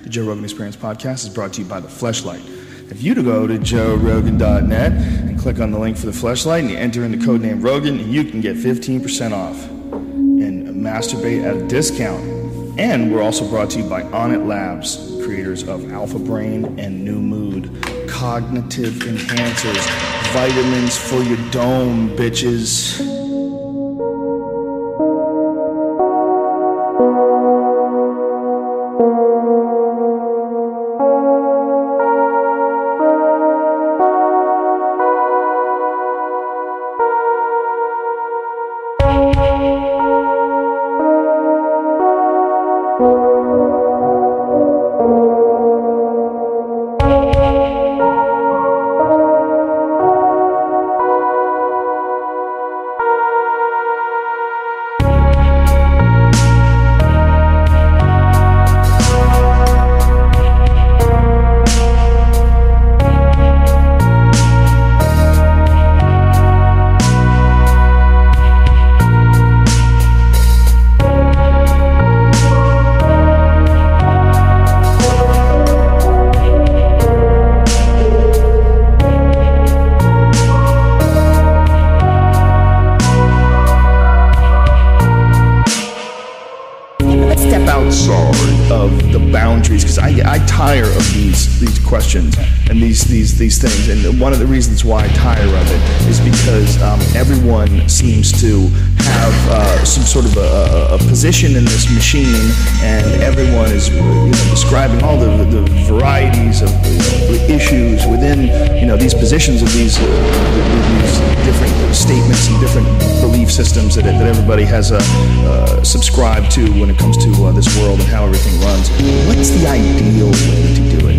The Joe Rogan Experience podcast is brought to you by The Fleshlight. If you to go to joerogan.net and click on the link for The Fleshlight and you enter in the code name Rogan, you can get 15% off and masturbate at a discount. And we're also brought to you by Onnit Labs, creators of Alpha Brain and New Mood, cognitive enhancers, vitamins for your dome, bitches. Of the boundaries, because I tire of these questions and these things, and one of the reasons why I tire of it is because everyone seems to have some sort of a position in this machine, and everyone is describing all the varieties of issues within these positions of these different statements and different belief systems that everybody has subscribed to when it comes to this world and how everything runs. What's the ideal way to do it?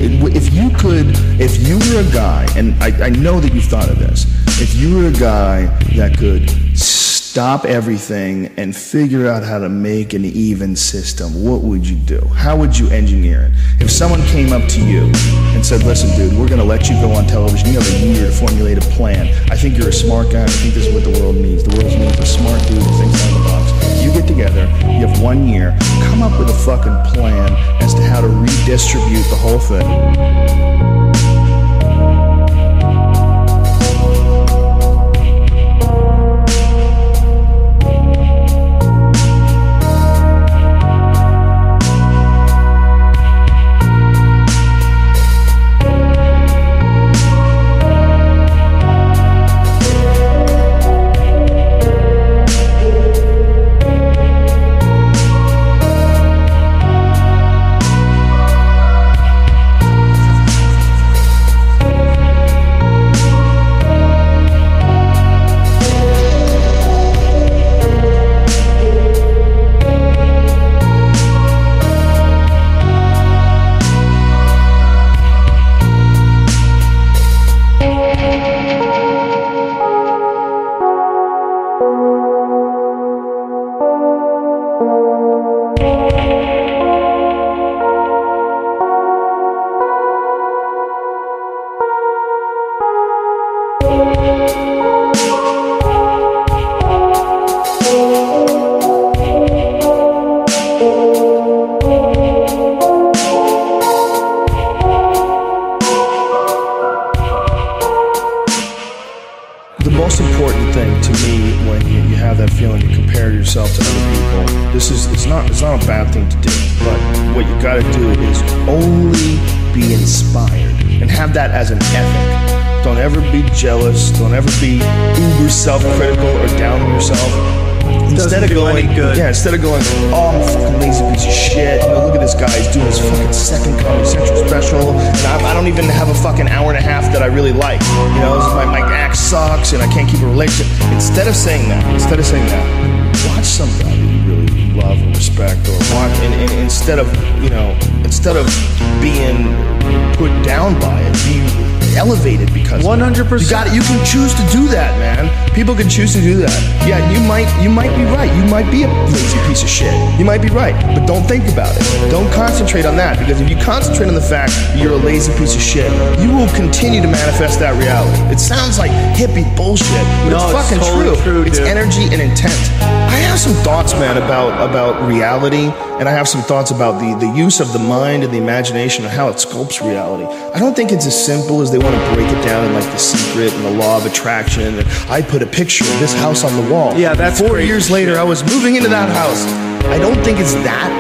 If you were a guy, and I know that you've thought of this, if you were a guy that could stop everything and figure out how to make an even system, what would you do? How would you engineer it? If someone came up to you and said, listen, dude, we're going to let you go on television. You have a year to formulate a plan. I think you're a smart guy. I think this is what the world needs. The world needs a smart dude who thinks out of the box. You get together. You have 1 year. Come up with a fucking plan as to how to redistribute the whole thing. The most important thing to me when you have that feeling to compare yourself to other people, it's not a bad thing to do, but what you got to do is only be inspired and have that as an ethic. Don't ever be jealous. Don't ever be uber self-critical or down on yourself. Instead of going, oh, I'm a fucking lazy piece of shit. Look at this guy, he's doing his fucking second Comedy Central special, and I don't even have a fucking hour and a half that I really like. My act sucks, and I can't keep a relationship. Instead of saying that, watch some guy that you really love or respect, or watch, and instead of being put down by it, be elevated because 100%. You can choose to do that, man. People can choose to do that. Yeah, you might be right. You might be a lazy piece of shit. You might be right, but don't think about it. Don't concentrate on that, because if you concentrate on the fact that you're a lazy piece of shit, you will continue to manifest that reality. It sounds like hippie bullshit, but it's fucking totally true. It's Dude. energy and intent. I have some thoughts, man, about reality, and I have some thoughts about the use of the mind and the imagination and how it sculpts reality. I don't think it's as simple as they want to break it down in like The Secret and the law of attraction. And I put a picture of this house on the wall. Yeah, that's 4 crazy years later, shit. I was moving into that house. I don't think it's that,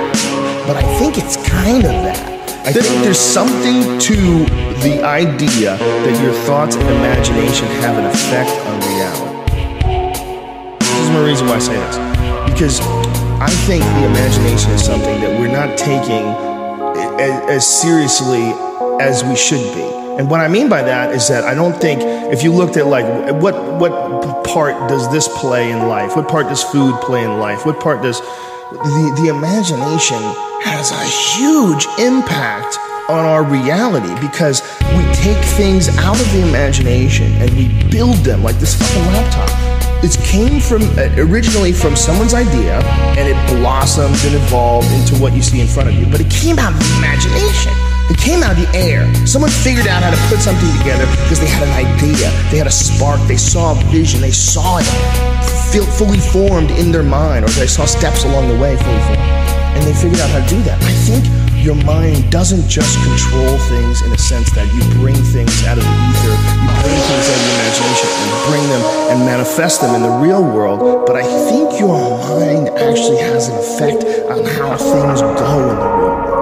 but I think it's kind of that. I think there's something to the idea that your thoughts and imagination have an effect on reality. This is my reason why I say this. Because I think the imagination is something that we're not taking as seriously as we should be. And what I mean by that is that I don't think, if you looked at like what part does this play in life? What part does food play in life? What part does the imagination has a huge impact on our reality, because we take things out of the imagination and we build them, like this fucking laptop. It came from originally from someone's idea, and it blossomed and evolved into what you see in front of you. But it came out of the imagination. It came out of the air. Someone figured out how to put something together because they had an idea. They had a spark. They saw a vision. They saw it fully formed in their mind, or they saw steps along the way fully formed. And they figured out how to do that. I think your mind doesn't just control things in a sense that you bring things out of the ether, you bring things out of the imagination and bring them and manifest them in the real world, but I think your mind actually has an effect on how things go in the real world.